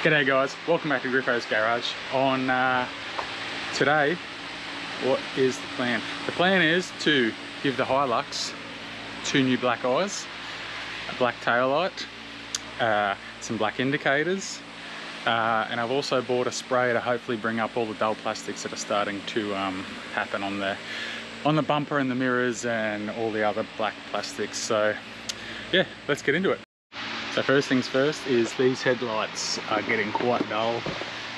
G'day guys, welcome back to Griffo's Garage. On today, what is the plan? The plan is to give the Hilux 2 new black eyes, a black tail light, some black indicators, and I've also bought a spray to hopefully bring up all the dull plastics that are starting to happen on the bumper and the mirrors and all the other black plastics. So yeah, let's get into it. So first things first is these headlights are getting quite dull.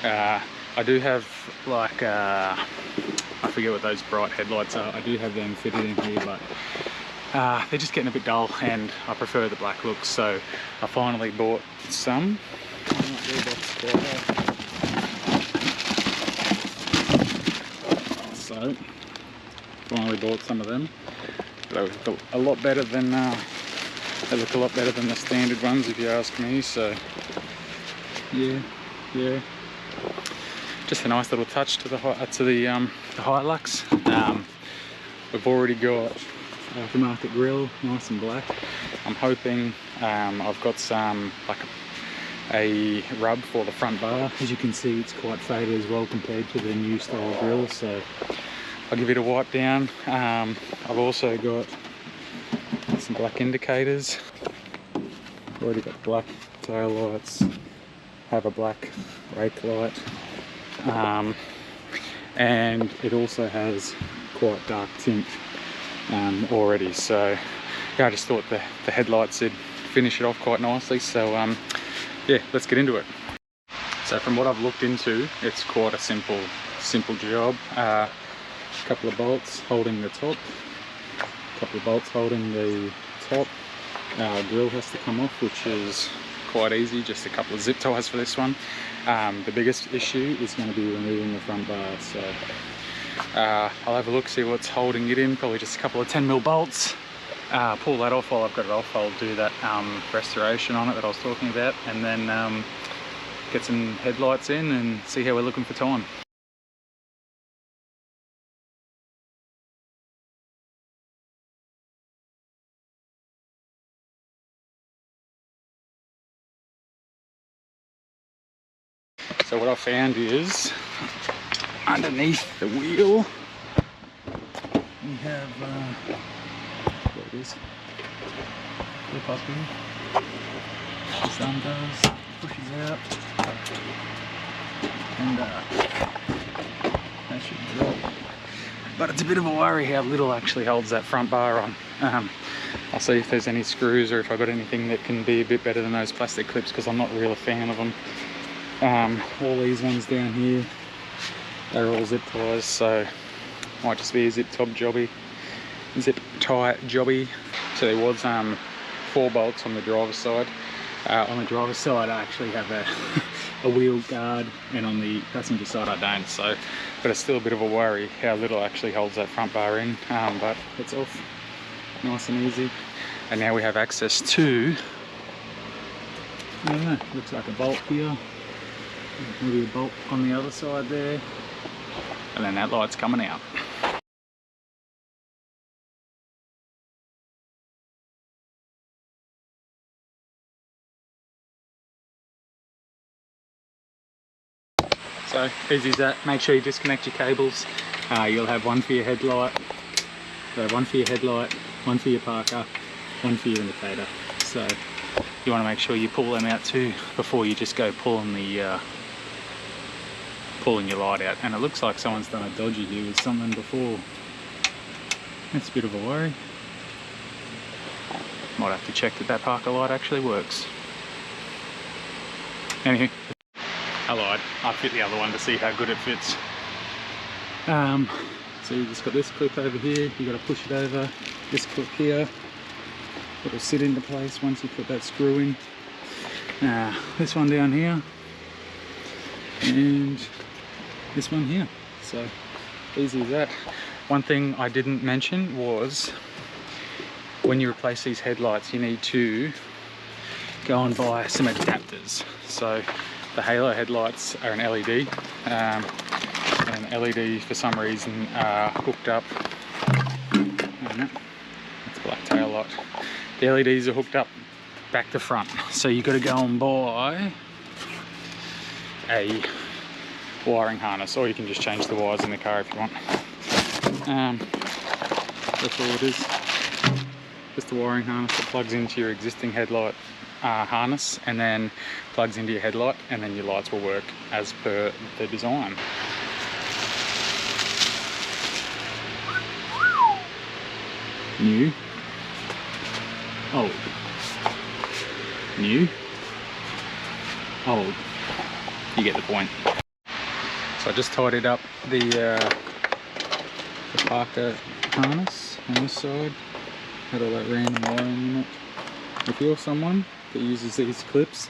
I do have like, I forget what those bright headlights are. I do have them fitted in here, but they're just getting a bit dull and I prefer the black look. So I finally bought some. So finally bought some of them. They look a lot better than the standard ones, if you ask me. So yeah, just a nice little touch to the Hilux. We've already got aftermarket grille, nice and black. I'm hoping I've got some like a rub for the front bar. As you can see, it's quite faded as well compared to the new style grille, so I'll give it a wipe down. I've also got some black indicators. Already got black tail lights, have a black brake light, and it also has quite dark tint already. So yeah, I just thought the headlights would finish it off quite nicely. So yeah, let's get into it. So from what I've looked into, it's quite a simple job. A couple of bolts holding the top, a couple of bolts holding the top. Grill has to come off, which is quite easy, just a couple of zip ties for this one. The biggest issue is going to be removing the front bar, so I'll have a look, see what's holding it in. Probably just a couple of 10mm bolts. Pull that off. While I've got it off, I'll do that restoration on it that I was talking about, and then get some headlights in and see how we're looking for time. So what I found is, underneath the wheel, we have, there it is, flip up here, this undoes, pushes out, and that should drop. But it's a bit of a worry how little actually holds that front bar on. I'll see if there's any screws or if I've got anything that can be a bit better than those plastic clips, because I'm not really a fan of them. All these ones down here, they're all zip ties, so might just be a zip tie jobby. So there was 4 bolts on the driver's side. On the driver's side I actually have a wheel guard, and on the passenger side I don't. So, but it's still a bit of a worry how little actually holds that front bar in. But it's off, nice and easy. And now we have access to, I don't know, looks like a bolt here. Maybe a bolt on the other side there, and then that light's coming out. So easy as that. Make sure you disconnect your cables. You'll have one for your headlight, one for your parker, one for your indicator. So you want to make sure you pull them out too before you just go pulling your light out. And it looks like someone's done a dodgy here with something before. That's a bit of a worry. Might have to check that parker light actually works. Anyway, I lied. I fit the other one to see how good it fits. So you just got this clip over here, you got to push it over, this clip here. It'll sit into place once you put that screw in. This one down here, and this one here. So easy as that. One thing I didn't mention was, when you replace these headlights, you need to go and buy some adapters. So the halo headlights are an LED, and LED for some reason hooked up. That's a black tail light. The LEDs are hooked up back to front, so you've got to go and buy a wiring harness, or you can just change the wires in the car if you want. That's all it is. Just a wiring harness that plugs into your existing headlight harness and then plugs into your headlight, and then your lights will work as per the design. New, old, new, old. You get the point. So I just tidied up the Parker harness on this side. Had all that random wiring in it. If you're someone that uses these clips,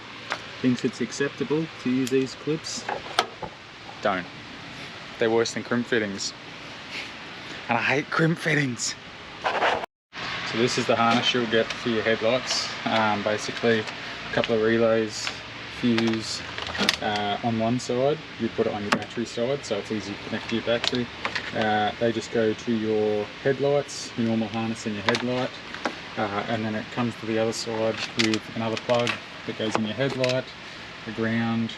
thinks it's acceptable to use these clips, don't. They're worse than crimp fittings. And I hate crimp fittings. So this is the harness you'll get for your headlights. Basically a couple of relays, fuse on one side. You put it on your battery side, so it's easy to connect to your battery. They just go to your headlights, your normal harness in your headlight, and then it comes to the other side with another plug that goes in your headlight, a ground,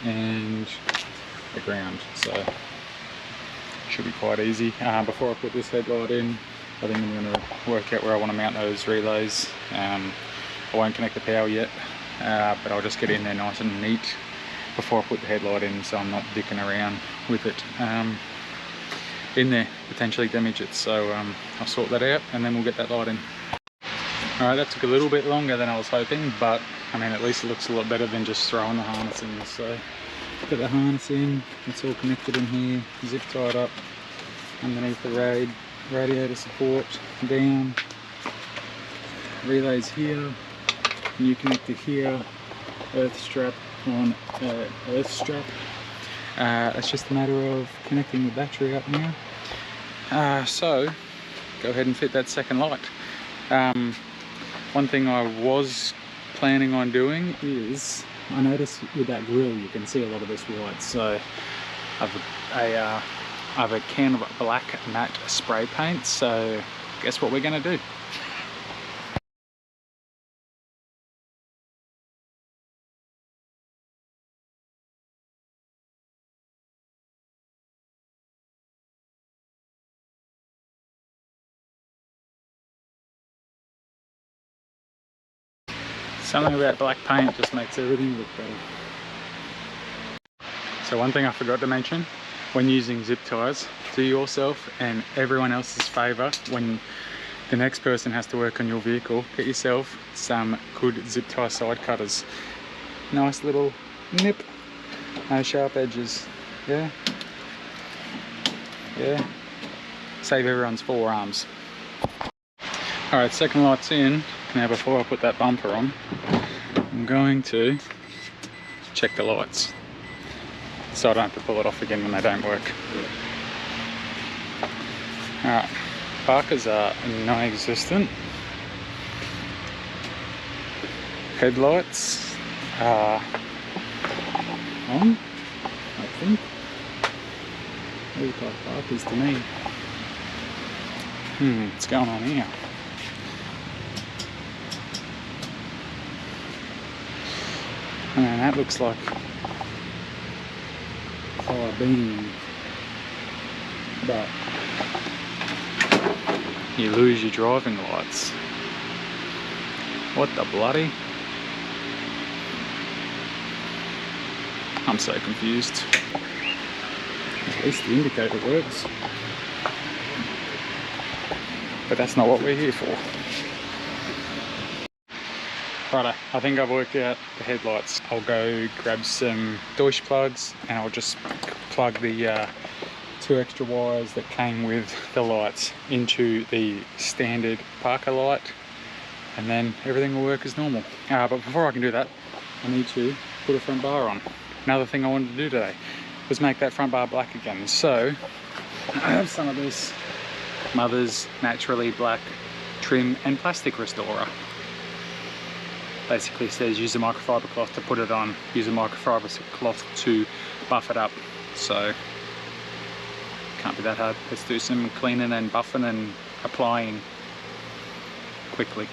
and a ground. So it should be quite easy. Before I put this headlight in, I think I'm going to work out where I want to mount those relays. I won't connect the power yet, but I'll just get in there nice and neat before I put the headlight in, so I'm not dicking around with it in there, potentially damage it. So I'll sort that out and then we'll get that light in. Alright, that took a little bit longer than I was hoping, but I mean, at least it looks a lot better than just throwing the harness in. So put the harness in, it's all connected in here, zip tied up underneath the radiator support, down, relays here, new connector here, earth strap on earth strap. It's just a matter of connecting the battery up now. So go ahead and fit that second light. One thing I was planning on doing is, I noticed with that grill you can see a lot of this white, so I have a can of black matte spray paint, so guess what we're going to do? Something about black paint just makes everything look better. So one thing I forgot to mention, when using zip ties, do yourself and everyone else's favour, when the next person has to work on your vehicle, get yourself some good zip tie side cutters. Nice little nip, no sharp edges. Yeah, yeah, save everyone's forearms. Alright, second light's in. Now before I put that bumper on, I'm going to check the lights so I don't have to pull it off again when they don't work. Alright, Parkers are non-existent. Headlights are on, I think. They look like Parkers to me. What's going on here? And that looks like fire beam, but you lose your driving lights. What the bloody? I'm so confused. At least the indicator works. But that's not what we're here for. Righto, I think I've worked out the headlights. I'll go grab some Deutsch plugs and I'll just plug the 2 extra wires that came with the lights into the standard Parker light, and then everything will work as normal. But before I can do that, I need to put a front bar on. Another thing I wanted to do today was make that front bar black again. So I have some of this Mother's Naturally Black trim and plastic restorer. Basically says use a microfiber cloth to put it on, use a microfiber cloth to buff it up. So can't be that hard. Let's do some cleaning and buffing and applying quickly.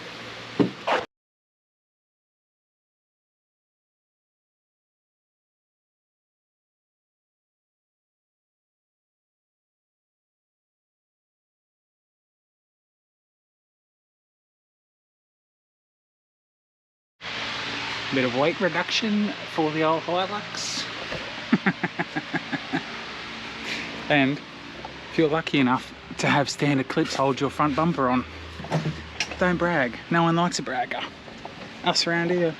Bit of weight reduction for the old Hilux. And if you're lucky enough to have standard clips hold your front bumper on, don't brag. No one likes a bragger. Us around here,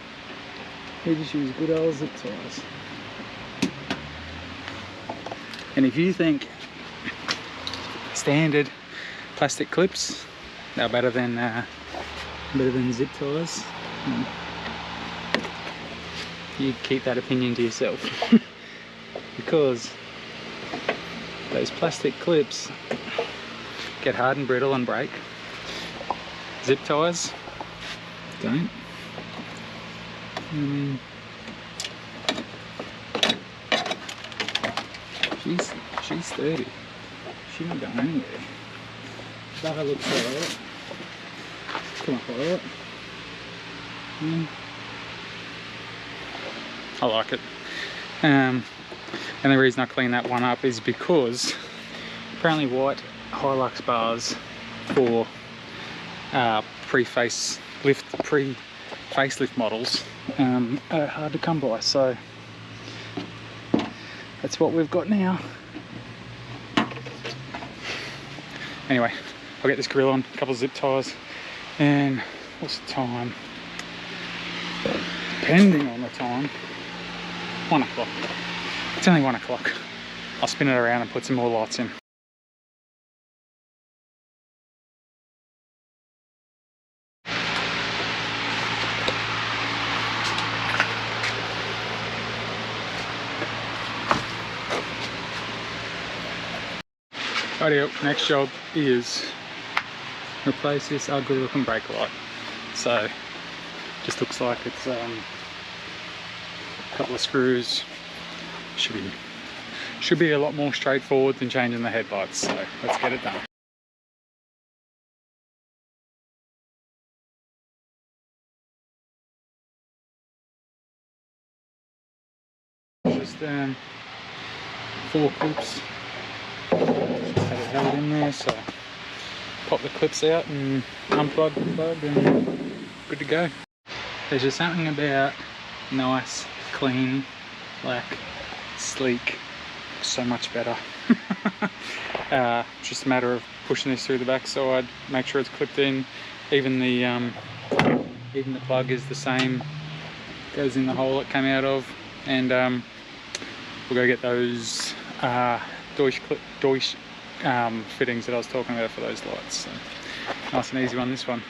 we just use good old zip ties. And if you think standard plastic clips are better than zip ties, you keep that opinion to yourself. Because those plastic clips get hard and brittle and break. Zip ties don't. She's sturdy. She don't go anywhere. That looks alright. Come up alright. I like it. And the reason I clean that one up is because apparently white Hilux bars for pre-facelift models are hard to come by, so that's what we've got now. Anyway, I'll get this grill on, a couple of zip ties, and what's the time? Depending on the time, 1 o'clock. It's only 1 o'clock. I'll spin it around and put some more lights in. Rightio, next job is replace this ugly looking brake light. So just looks like it's a couple of screws. Should be a lot more straightforward than changing the headlights, so let's get it done. Just 4 clips. Just have it held in there, so pop the clips out and unplug the plug and good to go. There's just something about nice, clean, black, sleek, so much better. Just a matter of pushing this through the backside, make sure it's clipped in. Even the plug is the same, goes in the hole it came out of, and we'll go get those Deutsch fittings that I was talking about for those lights. So, nice and easy one, this one.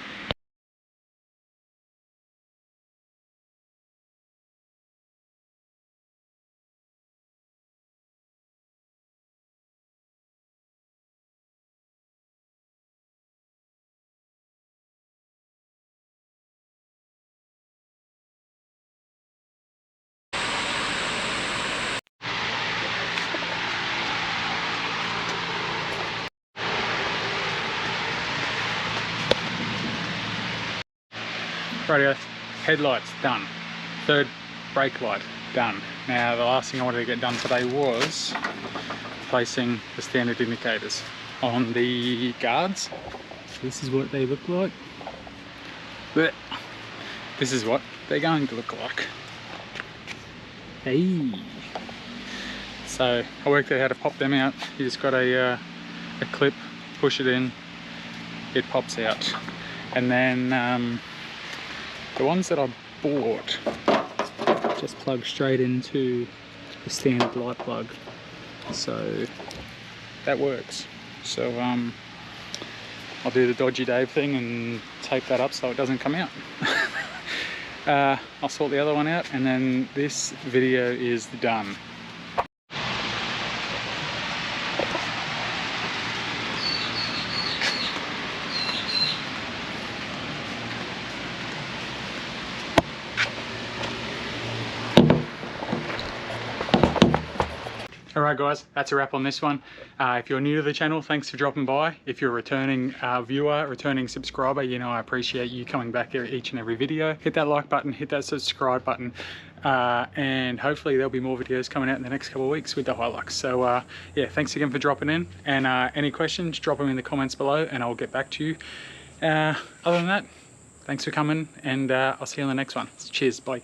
Rightio, headlights done. Third brake light done. Now the last thing I wanted to get done today was placing the standard indicators on the guards. This is what they look like. But this is what they're going to look like. Hey. So I worked out how to pop them out. You just got a clip, push it in, it pops out. And then the ones that I bought just plug straight into the standard light plug, so that works. So I'll do the dodgy Dave thing and tape that up so it doesn't come out. I'll sort the other one out, and then this video is done. Alright guys, that's a wrap on this one. If you're new to the channel, thanks for dropping by. If you're a returning viewer, returning subscriber, you know I appreciate you coming back each and every video. Hit that like button, hit that subscribe button, and hopefully there'll be more videos coming out in the next couple of weeks with the Hilux. So yeah, thanks again for dropping in, and any questions, drop them in the comments below and I'll get back to you. Other than that, thanks for coming, and I'll see you on the next one. Cheers, bye.